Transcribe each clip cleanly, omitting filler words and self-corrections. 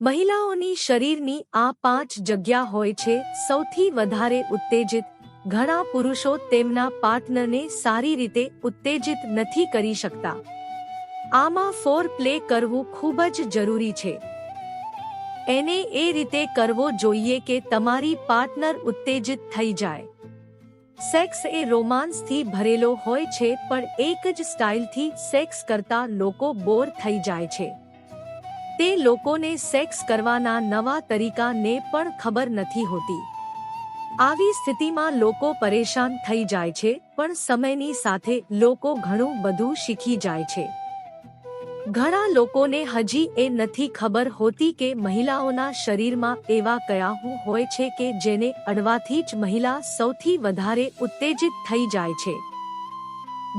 મહિલાઓની શરીરની આ 5 જગ્યા હોય છે સૌથી વધારે ઉત્તેજિત. ઘણા પુરુષો તેમના પાર્ટનરને સારી રીતે ઉત્તેજિત નથી કરી શકતા. આમાં ફોર પ્લે કરવું ખૂબ જ જરૂરી છે. એને એ રીતે કરવો જોઈએ કે તમારી પાર્ટનર ઉત્તેજિત થઈ જાય. સેક્સ એ રોમાન્સથી ભરેલો હોય છે, પણ એક જ સ્ટાઇલથી સેક્સ કરતા લોકો બોર થઈ જાય છે. તે લોકોને સેક્સ કરવાના નવા તરીકાને પણ ખબર નથી હોતી. આવી સ્થિતિમાં લોકો પરેશાન થઈ જાય છે, પણ સમયની સાથે લોકો ઘણું બધું શીખી જાય છે. ઘણા લોકોને હજી એ નથી ખબર હોતી કે મહિલાઓના શરીરમાં એવા કયા ગુણ હોય છે કે જેને અડવાથી જ મહિલા સૌથી વધારે ઉત્તેજિત થઈ જાય છે.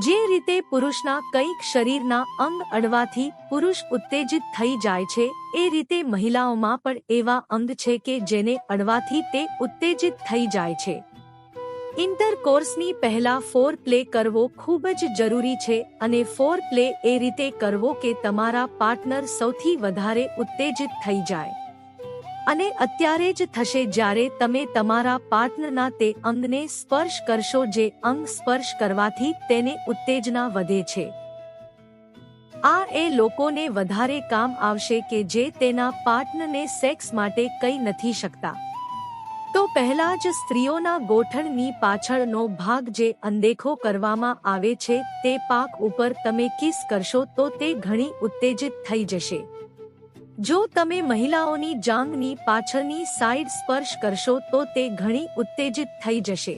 જે રીતે પુરુષના કંઈક શરીરના અંગ અડવાથી પુરુષ ઉત્તેજિત થઈ જાય છે, એ રીતે મહિલાઓમાં પણ એવા અંગ છે કે જેને અડવાથી તે ઉત્તેજિત થઈ જાય છે. ઇન્ટરકોર્સની પહેલા ફોર પ્લે કરવો ખૂબ જ જરૂરી છે, અને ફોર પ્લે એ રીતે કરવો કે તમારા પાર્ટનર સૌથી વધારે ઉત્તેજિત થઈ જાય. અને અત્યારે જ થશે જ્યારે તમે તમારા પાર્ટનરના તે અંગને સ્પર્શ કરશો જે અંગ સ્પર્શ કરવાથી તેને ઉત્તેજના વધે છે. આ એ લોકોને વધારે કામ આવશે કે જે તેના પાર્ટનરને સેક્સ માટે કહી નથી શકતા. તો પહેલા જ સ્ત્રીઓના ગોઠણની પાછળનો ભાગ જે અનદેખો કરવામાં આવે છે તે પાક ઉપર તમે કિસ કરશો તો તે ઘણી ઉત્તેજિત થઈ જશે. જો તમે મહિલાઓની જાંઘની પાછળની સાઈડ સ્પર્શ કરશો તો તે ઘણી ઉત્તેજિત થઈ જશે.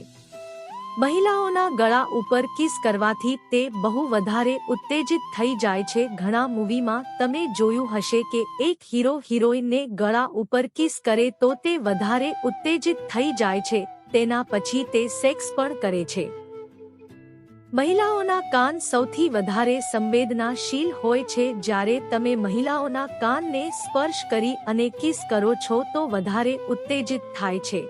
મહિલાઓના ગળા ઉપર કિસ કરવાથી તે બહુ વધારે ઉત્તેજિત થઈ જાય છે. ઘણા મૂવીમાં તમે જોયું હશે કે એક હીરો હિરોઈનને ગળા ઉપર કિસ કરે તો તે વધારે ઉત્તેજિત થઈ જાય છે. તેના પછી તે સેક્સ પણ કરે છે. મહિલાઓના કાન સૌથી વધારે સંવેદનાશીલ હોય છે. જ્યારે તમે મહિલાઓના કાનને સ્પર્શ કરી અને કિસ કરો છો તો વધારે ઉત્તેજિત થાય છે.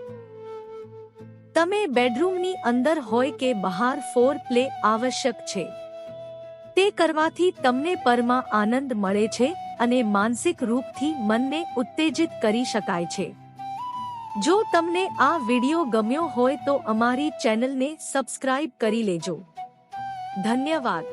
તમે બેડરૂમની અંદર હોય કે બહાર ફોર પ્લે આવશ્યક છે. તે કરવાથી તમને પરમાં આનંદ મળે છે અને માનસિક રૂપથી મનને ઉત્તેજિત કરી શકાય છે. જો તમને આ વિડિયો ગમ્યો હોય તો અમારી ચેનલને સબસ્ક્રાઇબ કરી લેજો. ધન્યવાદ.